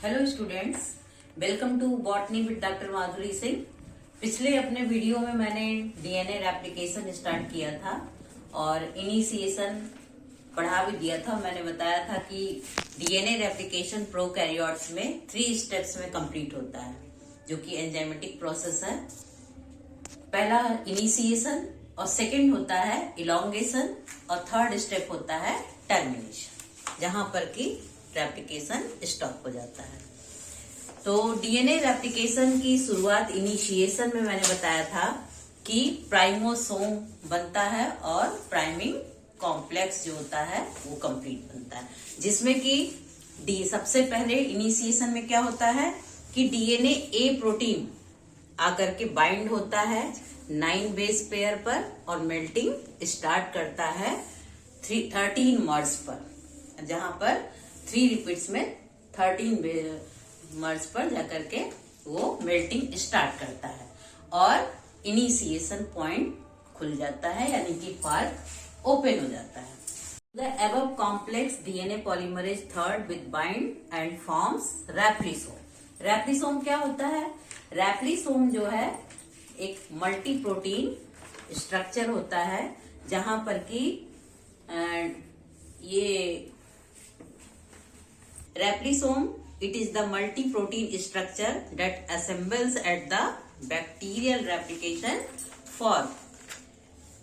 Hello students, welcome to botany with doctor Madhuri Singh. पिछले अपने video में मैंने डीएनए रेप्लिकेशन स्टार्ट किया था और इनिशिएशन पढ़ा भी दिया था। मैंने बताया था कि डीएनए रेप्लिकेशन प्रोकैरियोट्स में 3 स्टेप्स में कंप्लीट होता है, जो कि एंजाइमेटिक प्रोसेस है। पहला इनिशिएशन और सेकंड होता है इलॉन्गेशन और थर्ड स्टेप होता है टर्मिनेशन, जहां पर कि रेप्लिकेशन स्टॉप हो जाता है। तो डीएनए रेप्लिकेशन की शुरुआत इनिशिएशन में मैंने बताया था कि प्राइमोसोम बनता है और प्राइमिंग कॉम्प्लेक्स जो होता है वो कंप्लीट बनता है, जिसमें कि सबसे पहले इनिशिएशन में क्या होता है कि डीएनए ए प्रोटीन आकर के बाइंड होता है 9 बेस पेयर पर और मेल्टिंग स्टार्ट करता है 13 मर्ज पर, जहां पर 3 रिपीट्स में 13 मर्ज पर जाकर के वो मेल्टिंग स्टार्ट करता है और इनिशिएशन पॉइंट खुल जाता है, यानी कि फार्क ओपन हो जाता है। The above complex DNA polymerase third with bind and forms replisome. Replisome क्या होता है? रेप्लिसोम जो है एक मल्टी प्रोटीन स्ट्रक्चर होता है, जहां पर कि ये रेप्लिसोम it is the multi-protein structure that assembles at the bacterial replication form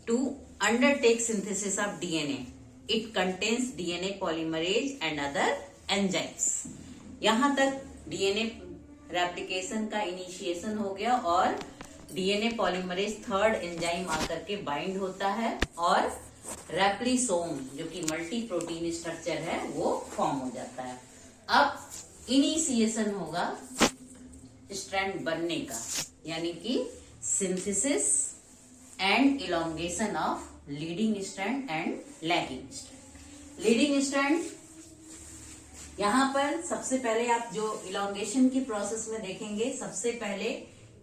to undertake synthesis of DNA. It contains DNA polymerase and other enzymes. यहाँ तक डीएनए रेप्लिकेशन का इनिशिएशन हो गया और डीएनए पॉलीमरेज थर्ड एंजाइम आकर के bind होता है और रेप्लिसोम जो कि मल्टी प्रोटीन स्ट्रक्चर है वो फॉर्म हो जाता है। अब इनिशिएशन होगा स्ट्रैंड बनने का, यानी कि synthesis and elongation of leading strand and lagging strand. Leading strand यहां पर सबसे पहले आप जो इलोंगेशन की प्रोसेस में देखेंगे, सबसे पहले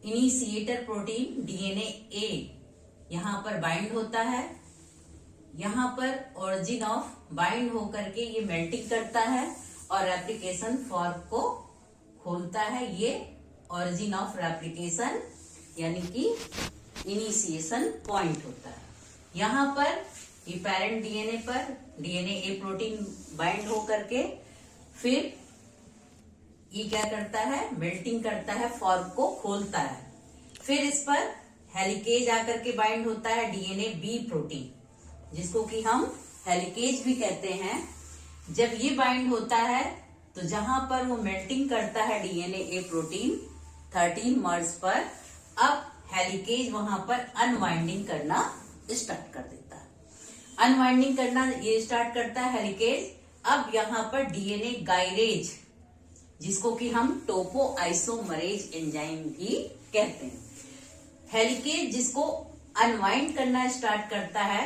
इनिशिएटर प्रोटीन डीएनए ए यहां पर बाइंड होता है। यहां पर ओरिजिन ऑफ बाइंड होकर के ये मेल्टिंग करता है और रेप्लिकेशन फॉर्म को खोलता है। ये ओरिजिन ऑफ रेप्लिकेशन यानी कि इनिशिएशन पॉइंट होता है। यहां पर ये पेरेंट डीएनए पर डीएनए ए प्रोटीन बाइंड होकर के फिर ये क्या करता है, मेल्टिंग करता है, फॉर्म को खोलता है। फिर इस पर हेलिकेज आकर के बाइंड होता है डीएनए बी प्रोटीन, जिसको कि हम हेलिकेज भी कहते हैं। जब ये बाइंड होता है तो जहां पर वो मेल्टिंग करता है डीएनए ए प्रोटीन 13 मर्ज पर, अब हेलिकेज वहां पर अनवाइंडिंग करना स्टार्ट कर देता है। अनवाइंडिंग करना ये स्टार्ट करता है हेलिकेज। अब यहां पर डीएनए गाइरेज, जिसको कि हम टोपो आइसोमरेज एंजाइम भी कहते हैं, हेलिकेज जिसको अनवाइंड करना स्टार्ट करता है,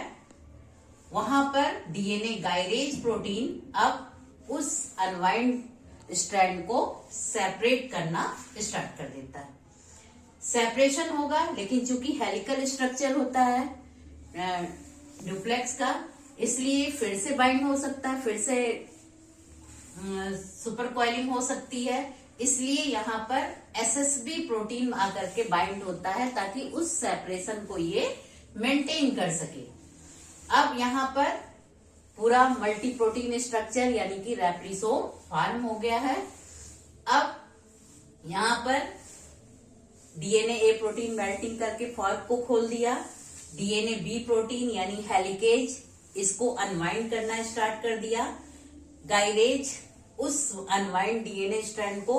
वहां पर डीएनए गाइरेज प्रोटीन अब उस अनवाइंड स्ट्रैंड को सेपरेट करना स्टार्ट कर देता है। सेपरेशन होगा, लेकिन चूंकि हेलिकल स्ट्रक्चर होता है ड्यूप्लेक्स का, इसलिए फिर से बाइंड हो सकता है, फिर से सुपर कॉइलिंग हो सकती है। इसलिए यहाँ पर एसएसबी प्रोटीन आकर के बाइंड होता है ताकि उस सेपरेशन को ये मेंटेन कर सके। अब यहाँ पर पूरा मल्टी प्रोटीन स्ट्रक्चर यानी कि रेप्लिसोम फॉर्म हो गया है। अब यहाँ पर डीएनए ए प्रोटीन मेल्टिंग करके फॉर्म को खोल दिया। डीएनए बी प्रोटीन यानी हेलिकेज इसको अनवाइंड करना स्टार्ट कर दिया। गाइरेज उस अनवाइंड डीएनए स्ट्रैंड को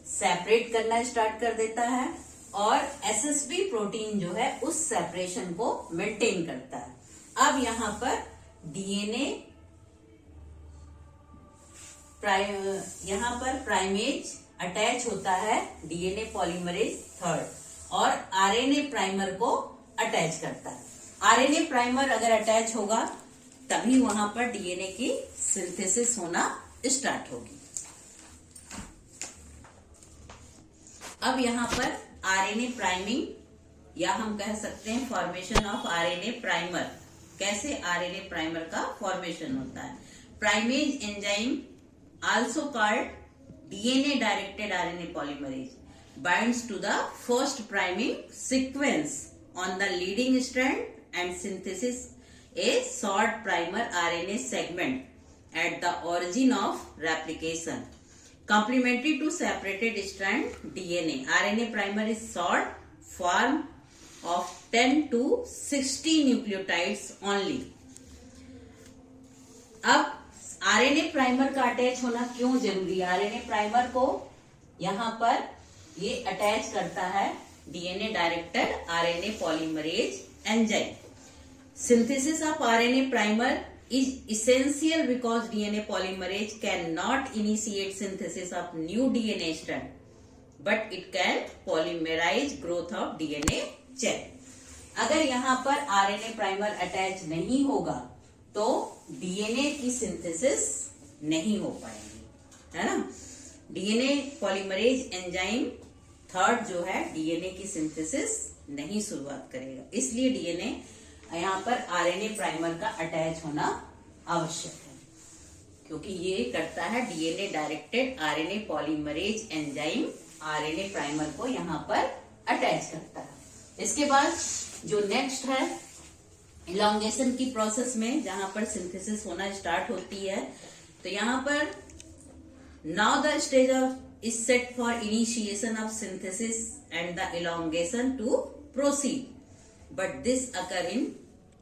सेपरेट करना स्टार्ट कर देता है और एसएसबी प्रोटीन जो है उस सेपरेशन को मेंटेन करता है। अब यहां पर डीएनए यहां पर प्राइमेज अटैच होता है डीएनए पॉलीमरेज थर्ड और आरएनए प्राइमर को अटैच करता है। आरएनए प्राइमर अगर अटैच होगा तभी वहां पर डीएनए की सिंथेसिस होना स्टार्ट होगी। अब यहां पर आरएनए प्राइमिंग या हम कह सकते हैं फॉर्मेशन ऑफ आरएनए प्राइमर। कैसे आरएनए प्राइमर का फॉर्मेशन होता है? Primase enzyme also called DNA directed RNA polymerase binds to the first priming sequence on the leading strand and synthesis a short primer RNA segment at the origin of replication. Complementary to separated strand DNA, RNA primer is short form of 10 to 60 nucleotides only. अब RNA primer का attach होना क्यों जरूरी है? RNA primer को यहां पर ये अटैच करता है DNA directed RNA polymerase enzyme. Synthesis of RNA primer is essential because DNA polymerase cannot initiate synthesis of new DNA strand, but it can polymerize growth of DNA chain. अगर यहाँ पर RNA primer attach नहीं होगा तो DNA की synthesis नहीं हो पाएगी, है ना. DNA पॉलीमरेज एंजाइम थर्ड जो है DNA की सिंथेसिस नहीं शुरुआत करेगा, इसलिए DNA यहाँ पर आरएनए प्राइमर का अटैच होना आवश्यक है, क्योंकि ये करता है DNA directed RNA polymerase enzyme RNA primer को यहाँ पर अटैच करता है. इसके बाद जो नेक्स्ट है इलॉन्गेशन की प्रोसेस में जहां पर सिंथेसिस होना स्टार्ट होती है, तो यहाँ पर now the stage of is set for initiation of synthesis and the elongation to proceed, but this occur in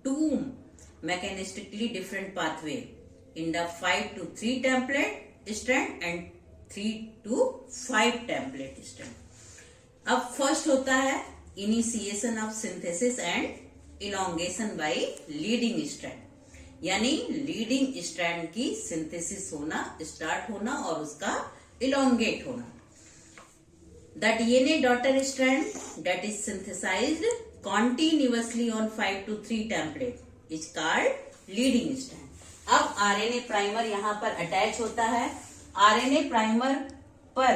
two mechanistically different pathway in the 5 to 3 template strand and 3 to 5 template strand. अब first होता है initiation of synthesis and elongation by leading strand, यानी leading strand की synthesis होना start होना और उसका elongate होना. The DNA daughter strand that is synthesised continuously on 5 to 3 template is called leading strand. अब आरएनए प्राइमर यहाँ पर अटैच होता है. आरएनए प्राइमर पर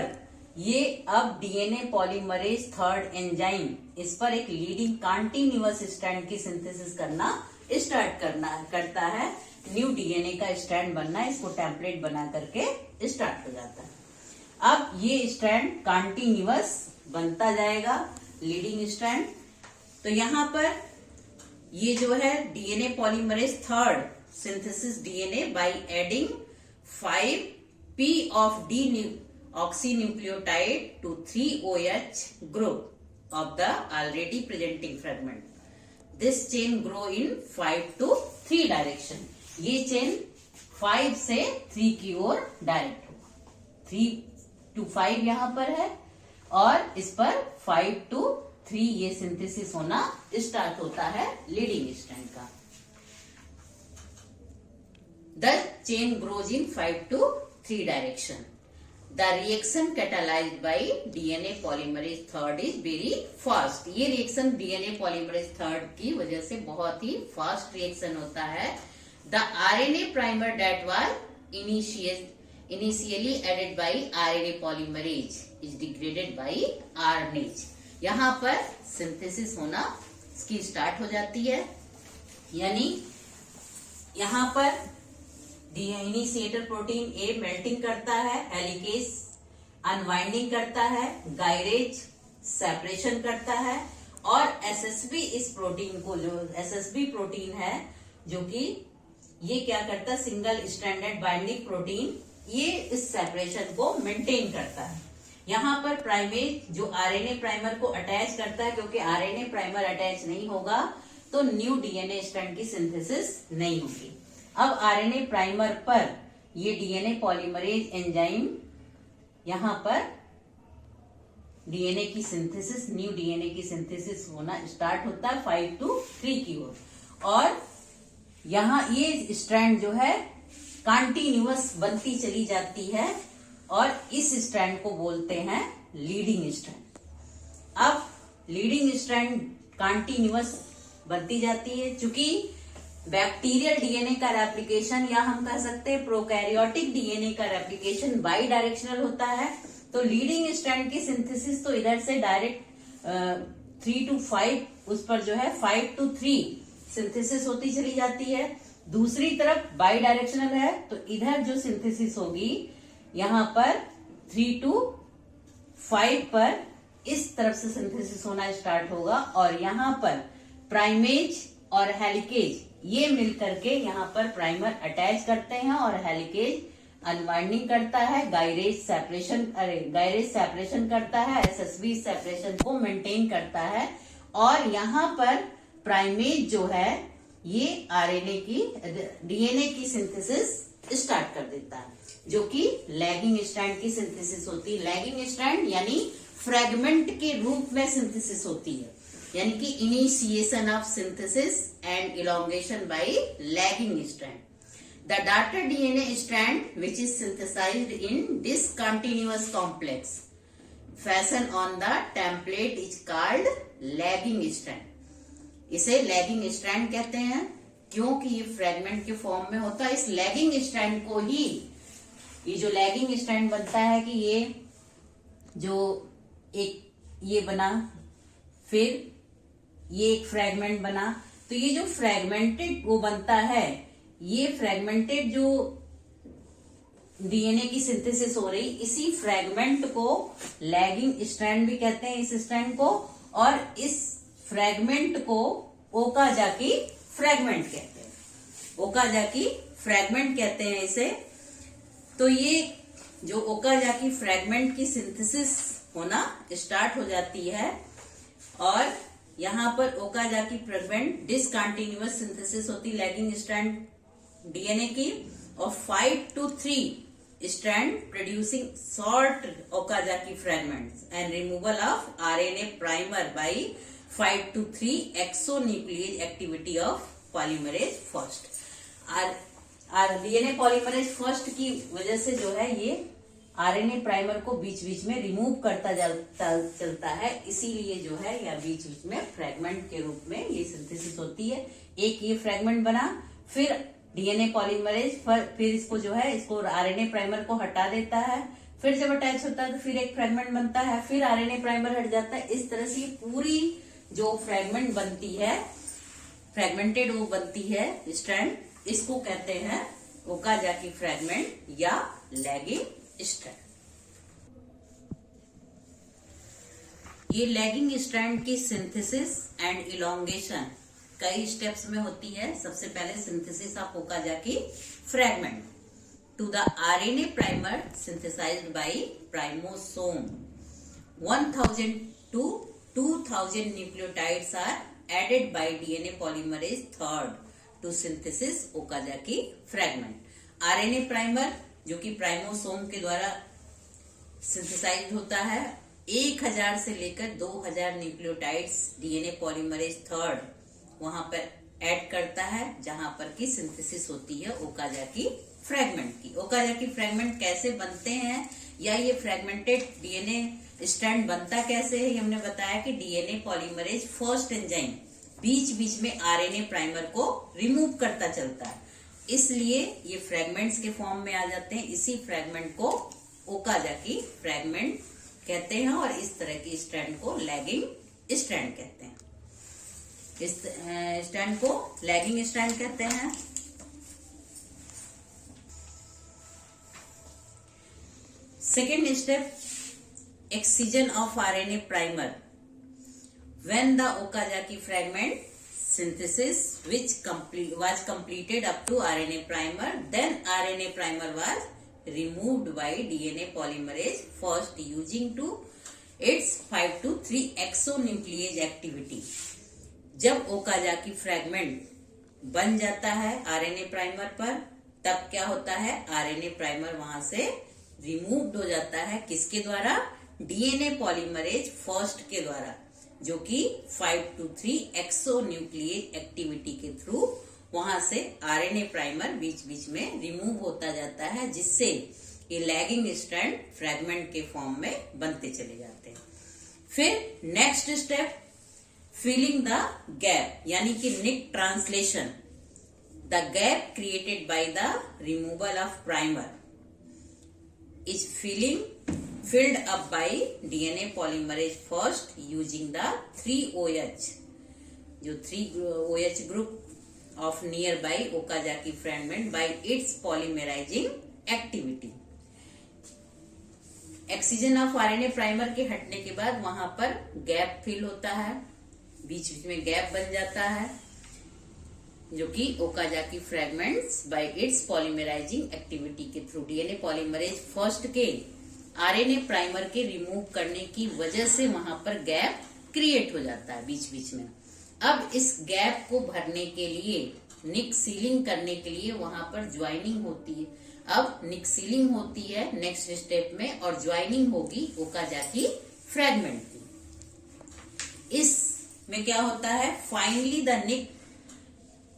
ये अब डीएनए पॉलीमरेज थर्ड एंजाइम इस पर एक लीडिंग कंटिन्यूअस स्ट्रैंड की सिंथेसिस करना स्टार्ट करता है. न्यू डीएनए का स्ट्रैंड बनना, इसको टेम्पलेट बना करके स्टार्ट हो जाता है. अब ये स्ट्रैंड कंटिन्यूअस बनता जाएगा लीडिंग स्ट्रैंड. तो यहाँ पर ये जो है DNA polymerase third synthesis DNA by adding 5p of deoxynucleotide to 3OH group of the already presenting fragment. This chain grow in 5 to 3 direction. ये चेन 5 से 3 की ओर डायरेक्ट होगा. 3 to 5 यहाँ पर है और इस पर 5 to 3 ये सिंथेसिस होना स्टार्ट होता है लीडिंग स्ट्रैंड का. The chain grows in 5 to 3 direction. The reaction catalysed by DNA polymerase third is very fast. ये रिएक्शन डीएनए पॉलीमरेज थर्ड की वजह से बहुत ही फास्ट रिएक्शन होता है. The RNA primer that was initially added by RNA polymerase is degraded by RNase. यहाँ पर सिंथेसिस होना इसकी स्टार्ट हो जाती है, यानी यहाँ पर इनिशिएटर प्रोटीन ए मेल्टिंग करता है, हेलिकेज अनवाइंडिंग करता है, गायरेज सेपरेशन करता है और एसएसबी इस प्रोटीन को, जो एसएसबी प्रोटीन है जो कि ये क्या करता है, सिंगल स्ट्रैंडेड बाइंडिंग प्रोटीन, ये इस सेपरेशन को मेंटेन करता है. यहाँ पर प्राइमेज जो आरएनए प्राइमर को अटैच करता है, क्योंकि आरएनए प्राइमर अटैच नहीं होगा तो न्यू डीएनए स्ट्रैंड की सिंथेसिस नहीं होगी. अब आरएनए प्राइमर पर ये डीएनए पॉलीमरेज एंजाइम यहाँ पर डीएनए की सिंथेसिस, न्यू डीएनए की सिंथेसिस होना स्टार्ट होता है 5 to 3 की ओर. और यहाँ ये स्ट्रैंड जो है कंटिन्यूअस बनती चली जाती है और इस स्ट्रैंड को बोलते हैं लीडिंग स्ट्रैंड. अब लीडिंग स्ट्रैंड कंटिन्यूअस बनती जाती है. चूंकि बैक्टीरियल डीएनए का रेप्लिकेशन या हम कह सकते हैं प्रोकैरियोटिक डीएनए का रेप्लिकेशन बाई डायरेक्शनल होता है, तो लीडिंग स्ट्रैंड की सिंथेसिस तो इधर से डायरेक्ट 3 to 5 उस पर जो है 5 to 3 सिंथेसिस होती चली जाती है. दूसरी तरफ बाई डायरेक्शनल है तो इधर जो सिंथेसिस होगी यहाँ पर 3 to 5 पर इस तरफ से सिंथेसिस होना स्टार्ट होगा और यहाँ पर प्राइमेज और हेलिकेज ये मिलकर के यहाँ पर प्राइमर अटैच करते हैं और हेलिकेज अनवाइंडिंग करता है, गायरेज सेपरेशन करता है, एसएसबी सेपरेशन को मेंटेन करता है और यहाँ पर प्राइमेज जो है ये डीएनए की सिंथेसिस स्टार्ट कर देता है, जो कि लैगिंग स्ट्रैंड की सिंथेसिस होती है। लैगिंग स्ट्रैंड यानी फ्रेगमेंट के रूप में सिंथेसिस होती है, यानी कि initiation of synthesis and elongation by lagging strand. The daughter DNA strand, which is synthesized in discontinuous complex fashion on the template, is called lagging strand. इसे लैगिंग स्ट्रैंड कहते हैं क्योंकि ये फ्रेगमेंट के फॉर्म में होता है। इस लैगिंग स्ट्रैंड को ही, ये जो लैगिंग स्ट्रैंड बनता है कि ये जो एक ये बना, फिर ये एक फ्रेगमेंट बना, तो ये जो फ्रेगमेंटेड वो बनता है, ये फ्रेगमेंटेड जो डीएनए की सिंथेसिस हो रही, इसी फ्रेगमेंट को लैगिंग स्ट्रैंड भी कहते हैं, इस स्ट्रैंड को, और इस फ्रेगमेंट को ओकाजाकी फ्रेगमेंट कहते हैं। ओकाजाकी फ्रेगमेंट कहते हैं इसे। तो ये जो ओकाजाकी फ्रेगमेंट की सिंथेसिस होना स्टार्ट हो जाती है और यहाँ पर ओकाजाकी फ्रेगमेंट डिसकंटिन्यूअस सिंथेसिस होती लैगिंग स्ट्रैंड डीएनए की, और 5 to 3 strand producing short Okazaki fragments and removal of RNA primer by 5 to 3 exonuclease activity of polymerase first. DNA polymerase first की वजह से जो है ये आरएनए प्राइमर को बीच बीच में रिमूव करता चलता है, इसीलिए जो है या बीच बीच में फ्रेगमेंट के रूप में ये सिंथेसिस होती है। एक ये फ्रेगमेंट बना, फिर डीएनए पॉलीमरेज फिर इसको जो है इसको आरएनए प्राइमर को हटा देता है, फिर जब अटैच होता है तो फिर एक फ्रेगमेंट बनता है, फिर आरएनए प्राइमर हट जाता है। इस तरह से पूरी जो फ्रेगमेंट बनती है, फ्रेगमेंटेड वो बनती है स्ट्रैंड, इसको कहते हैं ओकाजाकी फ्रेगमेंट या लैगिंग स्ट्रैंड। ये लैगिंग स्ट्रैंड की सिंथेसिस एंड इलोंगेशन कई स्टेप्स में होती है। सबसे पहले synthesis of Okazaki fragment to the RNA primer synthesized by primosome. 1000 to 2000 nucleotides are added by DNA polymerase third to synthesis Okazaki fragment. RNA primer जो कि प्राइमोसोम के द्वारा सिंथेसाइज होता है, 1000 से लेकर 2000 न्यूक्लियोटाइड्स डीएनए पॉलीमरेज थर्ड वहां पर ऐड करता है, जहां पर की सिंथेसिस होती है ओकाजाकी फ्रेगमेंट की। ओकाजाकी फ्रेगमेंट कैसे बनते हैं या ये फ्रेगमेंटेड डीएनए स्ट्रैंड बनता कैसे है, ये हमने बताया कि डीएनए पॉलीमरेज फर्स्ट एंजाइम बीच बीच में आरएनए प्राइमर को रिमूव करता चलता है, इसलिए ये फ्रेगमेंट्स के फॉर्म में आ जाते हैं। इसी फ्रेगमेंट को ओकाजाकी फ्रेगमेंट कहते हैं और इस तरह की स्ट्रैंड को लैगिंग स्ट्रैंड कहते हैं। इस स्ट्रैंड को लैगिंग स्ट्रैंड कहते हैं। Second step, excision of RNA primer. When the Okazaki fragment synthesis which was completed up to RNA primer, then RNA primer was removed by DNA polymerase first using to its 5 to 3 exonuclease activity। जब Okazaki fragment बन जाता है RNA primer पर, तब क्या होता है, RNA primer वहां से रिमूव्ड हो जाता है। किसके द्वारा? डीएनए पॉलीमरेज फर्स्ट के द्वारा, जो कि 5 to 3 एक्सोन्यूक्लियेज एक्टिविटी के थ्रू वहां से आरएनए प्राइमर बीच बीच में रिमूव होता जाता है, जिससे ये लैगिंग स्ट्रैंड फ्रेगमेंट के फॉर्म में बनते चले जाते हैं। फिर next step, filling the gap, यानी कि nick translation. The gap created by the removal of primer is filled up by DNA polymerase first using the 3OH, जो 3OH group of nearby Okazaki fragment by its polymerizing activity excision of RNA primer के हटने के बाद वहां पर gap fill होता है, बीच बीच में गैप बन जाता है, जो कि Okazaki fragments bye it's polymerising activity के थ्रू डीएनए पॉलीमरेज फर्स्ट के आरएनए प्राइमर के रिमूव करने की वजह से वहां पर गैप क्रिएट हो जाता है बीच बीच में। अब इस गैप को भरने के लिए, निक सीलिंग करने के लिए वहां पर ज्वाइनिंग होती है। अब निक सीलिंग होती है नेक्स्ट स्टेप में, और ज्वाइनिंग होगी ओकाजाकी फ्रैगमेंट की। इसमें क्या होता है, finally the nick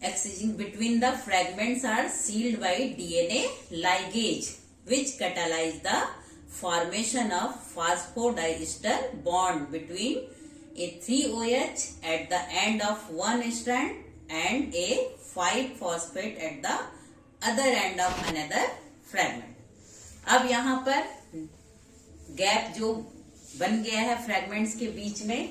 exchanging between the fragments are sealed by DNA ligase, which catalyze the formation of phosphodiester bond between a 3-OH at the end of one strand and a 5-phosphate at the other end of another fragment. अब यहाँ पर gap जो बन गया है fragments के बीच में,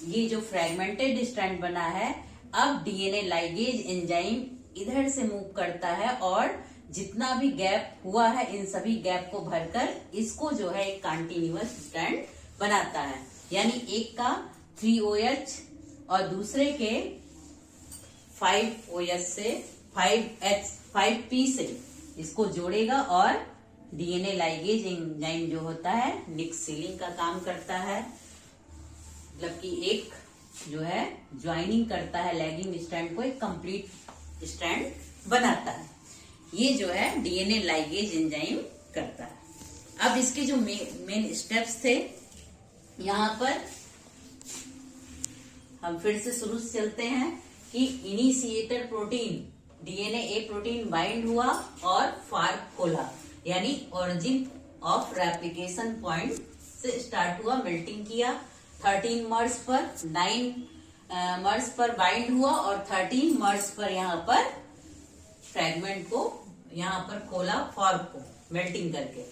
ये जो फ्रैगमेंटेड स्ट्रैंड बना है, अब डीएनए लाइगेज एंजाइम इधर से मूव करता है और जितना भी गैप हुआ है इन सभी गैप को भरकर इसको जो है एक कंटिन्यूअस स्ट्रैंड बनाता है। यानी एक का 3OH और दूसरे के 5OH से 5P से इसको जोड़ेगा और डीएनए लाइगेज एंजाइम जो होता है निक सीलिंग का काम करता है, मतलब कि एक जो है ज्वाइनिंग करता है लैगिंग स्ट्रैंड को, एक कंप्लीट स्ट्रैंड बनाता है। ये जो है डीएनए लाइगेज एंजाइम करता है। अब इसके जो मेन स्टेप्स थे, यहाँ पर हम फिर से शुरू से चलते हैं कि इनिशिएटर प्रोटीन डीएनए ए प्रोटीन बाइंड हुआ और फार्क खोला, यानी ओरिजिन ऑफ रेप्लिकेशन पॉइंट से स्टार्ट हुआ, मेल्टिंग किया, 13 मर्स पर 9 मर्स पर बाइंड हुआ और 13 मर्स पर यहाँ पर फ्रैगमेंट को यहाँ पर खोला, फॉर्क को मेल्टिंग करके।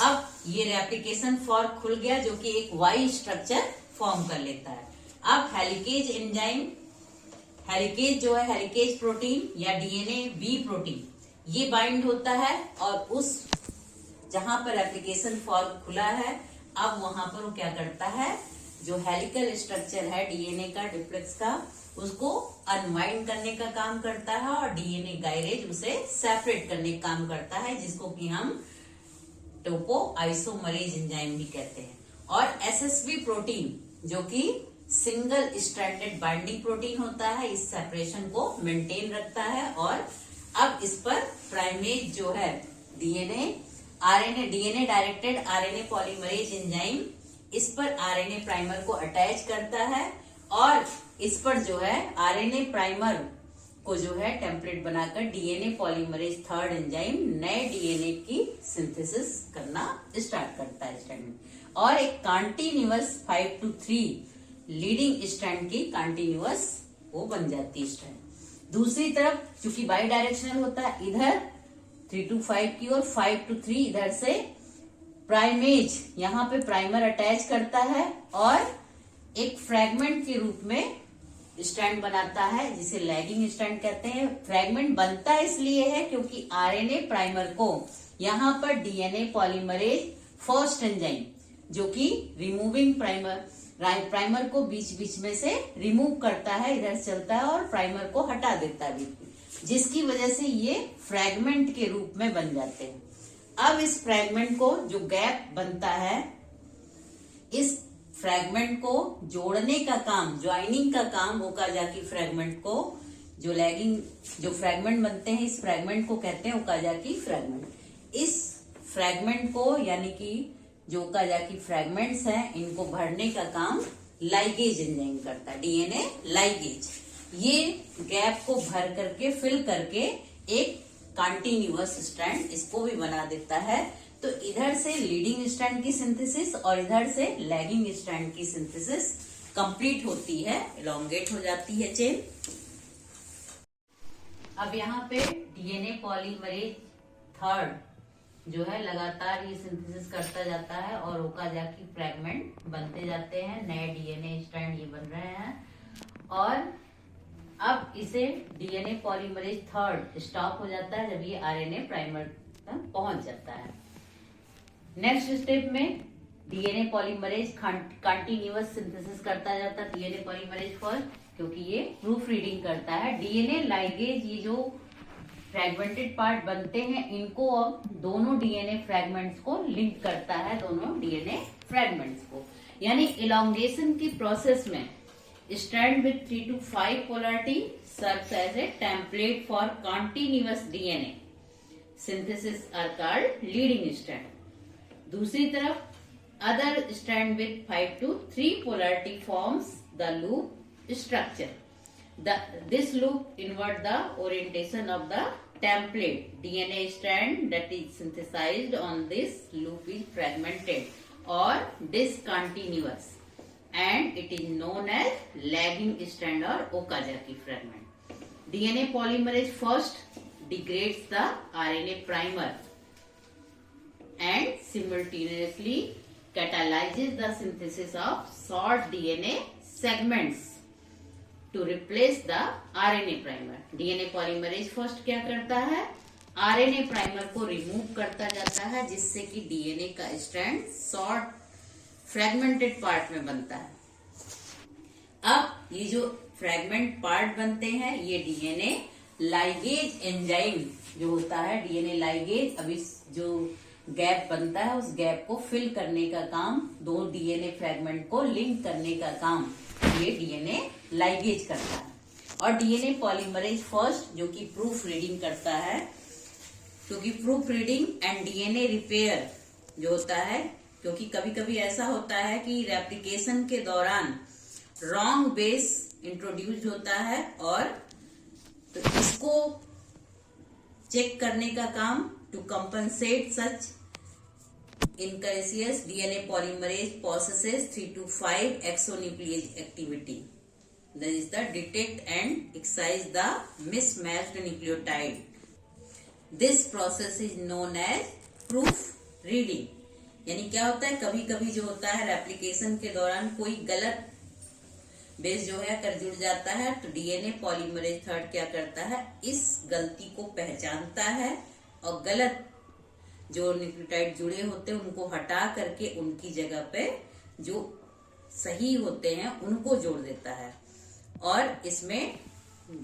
अब ये रेप्लिकेशन फॉर्क खुल गया जो कि एक वाई स्ट्रक्चर फॉर्म कर लेता है। अब हेलिकेज एंजाइम, हेलिकेज जो है हेलिकेज प्रोटीन या डीएनए बी प्रोटीन, ये बाइंड होता है और उस जहां पर रेप्लिकेशन फॉर्क खुला है अब वहां पर वो क्या करता है, जो हेलिकल स्ट्रक्चर है डीएनए का डिप्लेक्स का, उसको अनवाइंड करने का काम करता है और डीएनए गायरेज उसे सेपरेट करने का काम करता है, जिसको कि हम टोपो आइसोमरेज एंजाइम भी कहते हैं। और एसएसबी प्रोटीन जो कि सिंगल स्ट्रैंडेड बाइंडिंग प्रोटीन होता है, इस सेपरेशन को मेंटेन रखता है। और अब इस पर प्राइमेज जो है DNA directed RNA polymerase enzyme इस पर आरएनए प्राइमर को अटैच करता है और इस पर जो है आरएनए प्राइमर को जो है टेम्पलेट बनाकर डीएनए पॉलीमरेज थर्ड एंजाइम नए डीएनए की सिंथेसिस करना स्टार्ट करता है स्ट्रैंड में, और एक कंटिन्यूअस 5 to 3 लीडिंग स्ट्रैंड की कंटिन्यूअस वो बन जाती है स्ट्रैंड। दूसरी तरफ चूंकि बाई डायरेक्शनल होता है, इधर 3 to 5 की और 5 to 3 इधर से प्राइमेज यहाँ पे प्राइमर अटैच करता है और एक फ्रैगमेंट के रूप में स्ट्रैंड बनाता है जिसे लैगिंग स्ट्रैंड कहते हैं। फ्रैगमेंट बनता इसलिए है क्योंकि आरएनए प्राइमर को यहाँ पर डीएनए पॉलीमरेज फर्स्ट एंजाइम जो कि रिमूविंग प्राइमर को बीच बीच में से रिमूव करता है, इधर चलता है और प्राइमर को हटा देता है बीच में, जिसकी वजह से ये फ्रैगमेंट के रूप में बन जाते हैं। अब इस फ्रैगमेंट को जो गैप बनता है, इस फ्रैगमेंट को जोड़ने का काम, ज्वाइनिंग का काम ओकाजाकी फ्रैगमेंट को, जो लैगिंग जो फ्रैगमेंट बनते हैं इस फ्रैगमेंट को कहते हैं ओकाजाकी फ्रैगमेंट। इस फ्रैगमेंट को यानी कि जो ओकाजाकी फ्रैगमेंट्स हैं इनको भरने का काम लाइगेज एंजाइम करता है, डीएनए लाइगेज। ये गैप को भर करके फिल करके एक कंटिन्यूअस स्ट्रैंड इसको भी बना देता है। तो इधर से लीडिंग स्ट्रैंड की सिंथेसिस और इधर से लैगिंग स्ट्रैंड की सिंथेसिस कंप्लीट होती है, एलोंगेट हो जाती है चेन। अब यहाँ पे डीएनए पॉलीमरेज थर्ड जो है लगातार ये सिंथेसिस करता जाता है और ओकाजाकी फ्रैगमेंट बनते जाते हैं, नए डीएनए स्ट्रैंड ये बन रहे हैं। और अब इसे डीएनए पॉलीमरेज थर्ड स्टॉप हो जाता है जब ये आरएनए प्राइमर तक पहुंच जाता है। नेक्स्ट स्टेप में डीएनए पॉलीमरेज कंटिन्यूअस सिंथेसिस करता जाता है। डीएनए पॉलीमरेज फर्स्ट, क्योंकि ये प्रूफ रीडिंग करता है। डीएनए लाइगेज, ये जो फ्रेगमेंटेड पार्ट बनते हैं, इनको अब दोनों डीएनए फ्रेगमेंट्स को लिंक करता है, दोनों डीएनए फ्रेगमेंट्स को। यानी इलॉन्गेशन की प्रोसेस में strand with 3 to 5 polarity serves as a template for continuous DNA synthesis are called leading strand. दूसरी तरफ other strand with 5 to 3 polarity forms the loop structure. This loop invert the orientation of the template. DNA strand that is synthesized on this loop is fragmented or discontinuous, and it is known as lagging strand or Okazaki fragment. DNA polymerase first degrades the RNA primer and simultaneously catalyzes the synthesis of short DNA segments to replace the RNA primer. DNA polymerase first क्या करता है? RNA primer को remove करता जाता है, जिससे कि DNA का स्ट्रैंड शॉर्ट फ्रेगमेंटेड पार्ट में बनता है। अब ये जो फ्रेगमेंट पार्ट बनते हैं, ये डीएनए लाइगेज एंजाइम जो होता है, डीएनए लाइगेज, अब इस जो गैप बनता है उस गैप को फिल करने का काम, दो डीएनए फ्रेगमेंट को लिंक करने का काम ये डीएनए लाइगेज करता है। और डीएनए पॉलीमरेज फर्स्ट, जो कि प्रूफ रीडिंग करता है, क्योंकि proof reading and DNA repair जो होता है, क्योंकि कभी कभी ऐसा होता है कि रेप्लिकेशन के दौरान रॉन्ग बेस इंट्रोड्यूस होता है, और तो इसको चेक करने का काम, to compensate such inaccuracies DNA polymerase processes 3 to 5 exonuclease activity, that is the detect and excise the mismatched nucleotide. This process is known as proof reading. यानी क्या होता है, कभी कभी जो होता है रेप्लिकेशन के दौरान कोई गलत बेस जो है कर जुड़ जाता है, तो डीएनए पॉलीमरेज थर्ड क्या करता है, इस गलती को पहचानता है और गलत जो न्यूक्लियोटाइड जुड़े होते हैं उनको हटा करके उनकी जगह पे जो सही होते हैं उनको जोड़ देता है, और इसमें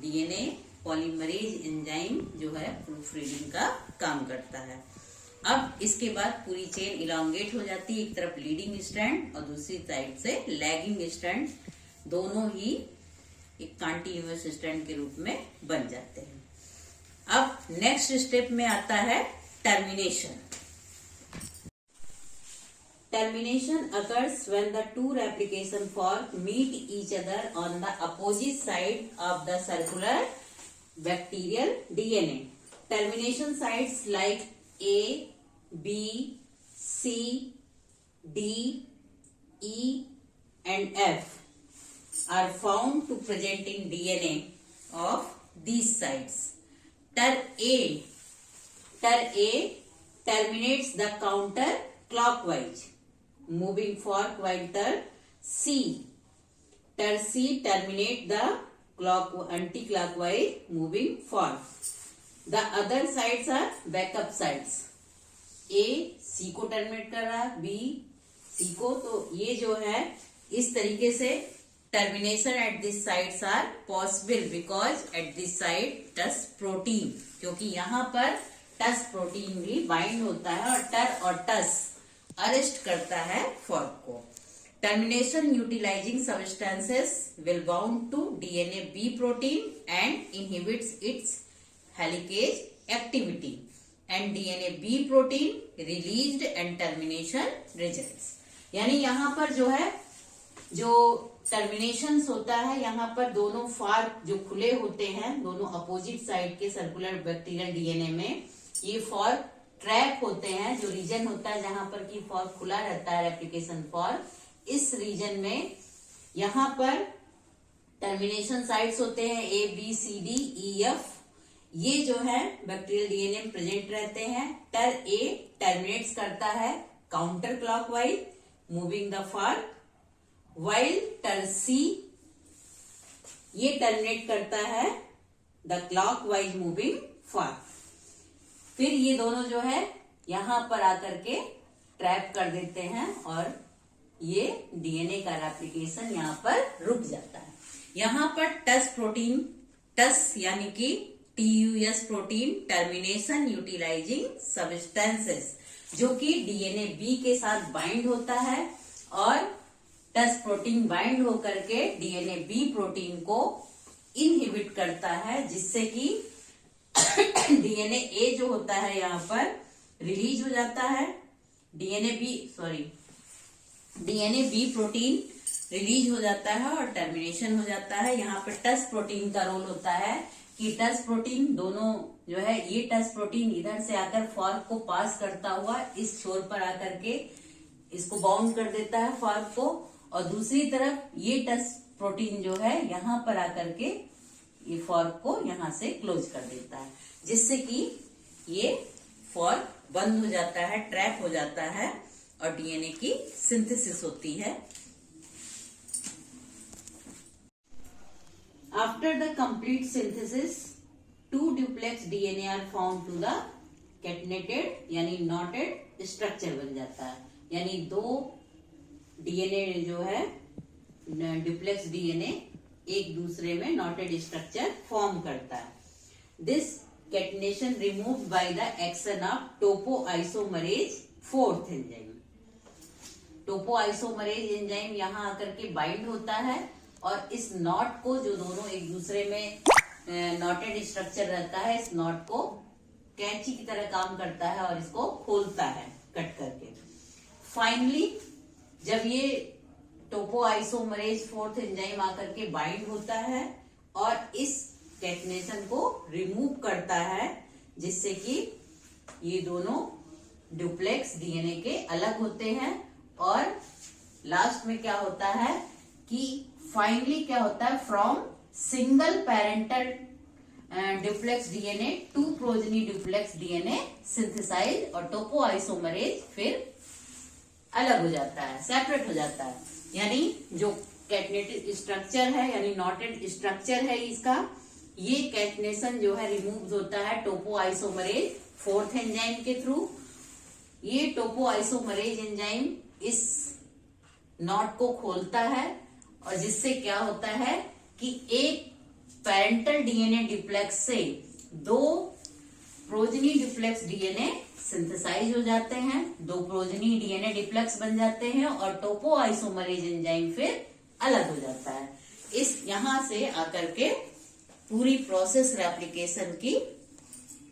डीएनए पॉलीमरेज एंजाइम जो है प्रूफ रीडिंग का काम करता है। अब इसके बाद पूरी चेन इलांगेट हो जाती है, एक तरफ लीडिंग स्ट्रैंड और दूसरी साइड से लैगिंग स्ट्रैंड, दोनों ही एक कंटिन्यूअस स्ट्रैंड के रूप में बन जाते हैं। अब नेक्स्ट स्टेप में आता है termination. Termination occurs when the two replication fork meet each other on the opposite side of the circular bacterial DNA. Termination sites like A, B, C, D, E, and F are found to present in DNA of these sites. TER A terminates the counter clockwise moving fork, while TER C terminate the anti-clockwise moving fork. The other sides are backup sides. A C को terminate कर रहा है, B C को, तो ये जो है इस तरीके से termination at this sides are possible because at this side Tus protein, क्योंकि यहाँ पर टस प्रोटीन भी बाइंड होता है और टर और टस अरेस्ट करता है फॉर्क को। Termination utilising substances will bound to DNA B protein and inhibits its helicase activity, and DNA B protein released and termination results. यानी यहाँ पर जो है, जो टर्मिनेशन होता है, यहाँ पर दोनों फार्क जो खुले होते हैं, दोनों अपोजिट साइड के सर्कुलर बैक्टीरियल डीएनए में ये फॉर्क ट्रैप होते हैं। जो रीजन होता है जहां पर की फॉर्क खुला रहता है, रेप्लिकेशन फॉर्क, इस रीजन में यहाँ पर टर्मिनेशन साइट्स होते हैं A B C D E F, ये जो है बैक्टीरियल डीएनए में प्रेजेंट रहते हैं। टर ए टर्मिनेट्स करता है counter clockwise moving the fork, while टर सी ये टर्मिनेट करता है द क्लॉकवाइज मूविंग फॉर्क। फिर ये दोनों जो है यहाँ पर आकर के ट्रैप कर देते हैं और ये डीएनए का रेप्लिकेशन यहाँ पर रुक जाता है। यहाँ पर टस प्रोटीन, टस यानी कि TUS protein, termination utilising substances, जो कि डीएनए बी के साथ बाइंड होता है और टस प्रोटीन बाइंड होकर के डीएनए बी प्रोटीन को इनहिबिट करता है, जिससे कि डीएनए ए जो होता है यहाँ पर रिलीज हो जाता है। डीएनए बी प्रोटीन रिलीज हो जाता है और टर्मिनेशन हो जाता है। यहाँ पर टस प्रोटीन का रोल होता है कि टस प्रोटीन दोनों जो है, ये टस प्रोटीन इधर से आकर फॉर्क को पास करता हुआ इस छोर पर आकर के इसको बाउंड कर देता है फॉर्क को, और दूसरी तरफ ये टस प्रोटीन जो है यहाँ पर आकर के ये फॉर्क को यहाँ से क्लोज कर देता है, जिससे कि ये फॉर्क बंद हो जाता है, ट्रैप हो जाता है और डीएनए की सिंथेसिस होती है। After the complete synthesis 2 duplex DNA are found to the catenated यानी नॉटेड स्ट्रक्चर बन जाता है। यानी 2 डीएनए जो है डुप्लेक्स डीएनए एक दूसरे में नॉटेड स्ट्रक्चर फॉर्म करता है। This catenation removed by the action of topoisomerase 4th enzyme. Topoisomerase enzyme यहाँ आकर के बाइंड होता है और इस नॉट को, जो दोनों एक दूसरे में नॉटेड स्ट्रक्चर रहता है, इस नॉट को कैंची की तरह काम करता है और इसको खोलता है कट करके। फाइनली जब ये टोपोआइसोमरेज 4th एंजाइम आकर के बाइंड होता है और इस कैटनेशन को रिमूव करता है, जिससे कि ये दोनों डुप्लेक्स डीएनए के अलग होते हैं। और लास्ट में क्या होता है कि फाइनली क्या होता है, from single parental duplex DNA to progeny duplex DNA synthesise, और टोपोआइसोमरेज फिर अलग हो जाता है, सेपरेट हो जाता है। यानी जो कैटनेटेड स्ट्रक्चर है यानी नॉटेड स्ट्रक्चर है इसका, ये कैटनेशन जो है रिमूव होता है टोपोआइसोमरेज 4th एंजाइम के थ्रू। ये टोपोआइसोमरेज एंजाइम इस नॉट को खोलता है और जिससे क्या होता है कि एक पेरेंटल डीएनए डुप्लेक्स से 2 प्रोजेनी डुप्लेक्स डीएनए सिंथेसाइज हो जाते हैं, 2 प्रोजेनी डीएनए डुप्लेक्स बन जाते हैं और टोपोआइसोमरेज एंजाइम फिर अलग हो जाता है। इस यहां से आकर के पूरी प्रोसेस रेप्लिकेशन की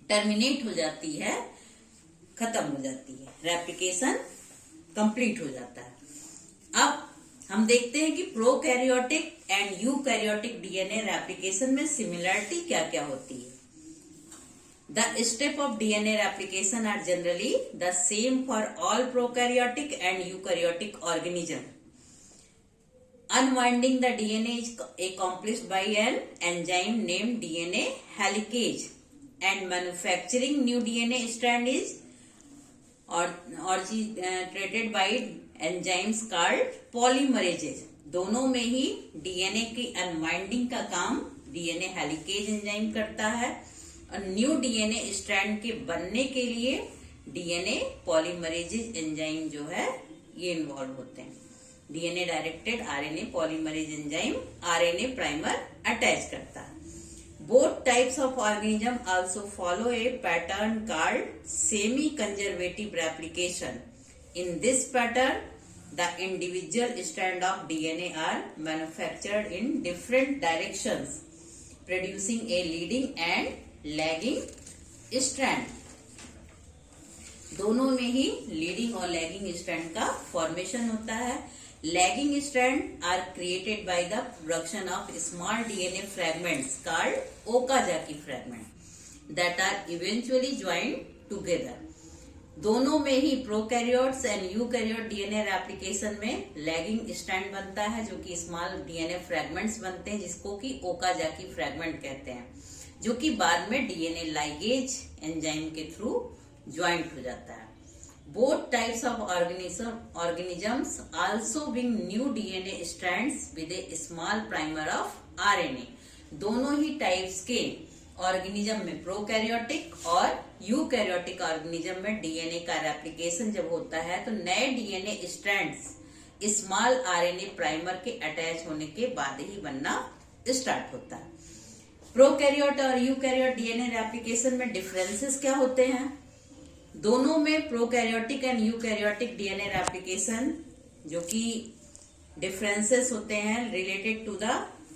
टर्मिनेट हो जाती है, खत्म हो जाती है, रेप्लिकेशन कंप्लीट हो जाता है। अब हम देखते हैं कि prokaryotic and eukaryotic DNA replication में सिमिलरिटी क्या क्या होती है। The step of DNA replication are generally the same for all prokaryotic and eukaryotic organism. Unwinding the DNA is accomplished by an enzyme named DNA helicase, and manufacturing new DNA strand is originated by enzymes called polymerases. दोनों में ही DNA की unwinding का काम DNA helicase enzyme करता है और new DNA strand के बनने के लिए डीएनए पॉलीमरेजेज एंजाइम जो है ये इन्वॉल्व होते हैं। DNA directed RNA polymerase enzyme RNA primer attach करता है। Both types of organism also follow a pattern called semi conservative replication. In this pattern the individual strand of DNA are manufactured in different directions, producing a leading and lagging strand. दोनों में ही leading और lagging strand का formation होता है। Lagging strand are created by the production of small DNA fragments called Okazaki fragment that are eventually joined together. दोनों में ही prokaryotes and eukaryote DNA replication में लैगिंग स्ट्रैंड बनता है, जो कि स्मॉल डीएनए फ्रैगमेंट्स बनते हैं, जिसको कि ओकाजाकी फ्रैगमेंट कहते हैं, जो कि बाद में डीएनए लाइगेज एंजाइम के थ्रू ज्वाइंट हो जाता है। Both types of organisms also bring new DNA strands with a small primer of RNA. दोनों ही टाइप्स के ऑर्गेनिज्म में प्रोकैरियोटिक और यूकैरियोटिक ऑर्गेनिज्म में डीएनए का रेप्लिकेशन जब होता है तो नए DNA strands small RNA primer के अटैच होने के बाद ही बनना स्टार्ट होता है। प्रोकैरियोट और यूकैरियोट डीएनए रेप्लिकेशन में डिफरेंसेस क्या होते हैं? दोनों में prokaryotic and eukaryotic DNA replication जो कि डिफरेंसेस होते हैं related to the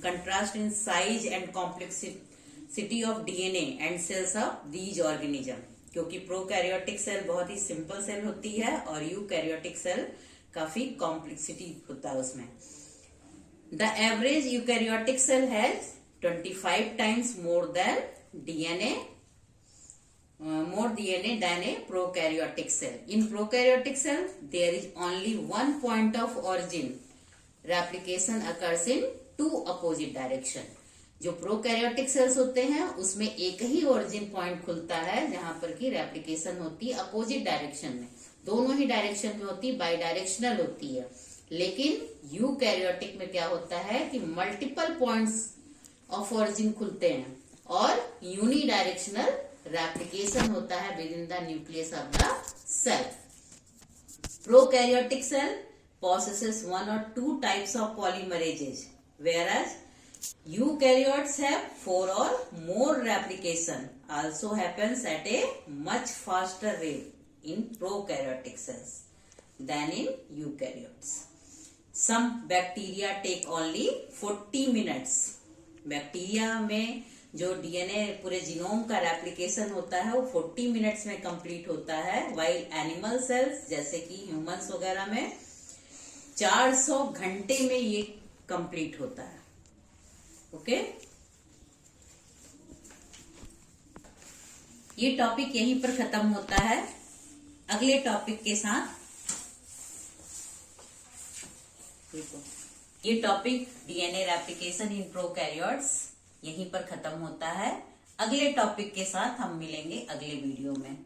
contrast in size and complexity of DNA and cells of these organism, क्योंकि प्रोकैरियोटिक सेल बहुत ही सिंपल सेल होती है और यूकैरियोटिक सेल काफी कॉम्प्लेक्सिटी होता है उसमें। The average eukaryotic cell has 25 times more DNA than a prokaryotic cell. In prokaryotic cell, there is only one point of origin. Replication occurs in two opposite direction. जो prokaryotic cells होते हैं उसमें एक ही origin point खुलता है जहां पर की रेप्लिकेशन होती है अपोजिट डायरेक्शन में, दोनों ही डायरेक्शन में होती है, बाई डायरेक्शनल होती है। लेकिन यूकैरियोटिक में क्या होता है कि मल्टीपल पॉइंट्स ऑफ ओरिजिन खुलते हैं और यूनी डायरेक्शनल रेप्लिकेशन होता है within the nucleus of the cell. Prokaryotic cell possesses one or two types of polymerases, whereas eukaryotes have 4 or more replication also happens at a much faster rate in prokaryotic cells than in eukaryotes. Some bacteria take only 40 minutes. Bacteria में जो DNA पूरे genome का replication होता है वो 40 minutes में complete होता है, वाइल एनिमल सेल्स जैसे कि ह्यूमंस वगैरह में 400 घंटे में ये कंप्लीट होता है। ओके, ये टॉपिक यहीं पर खत्म होता है। अगले टॉपिक के साथ ये topic DNA replication in prokaryotes यहीं पर खत्म होता है। अगले टॉपिक के साथ हम मिलेंगे अगले वीडियो में।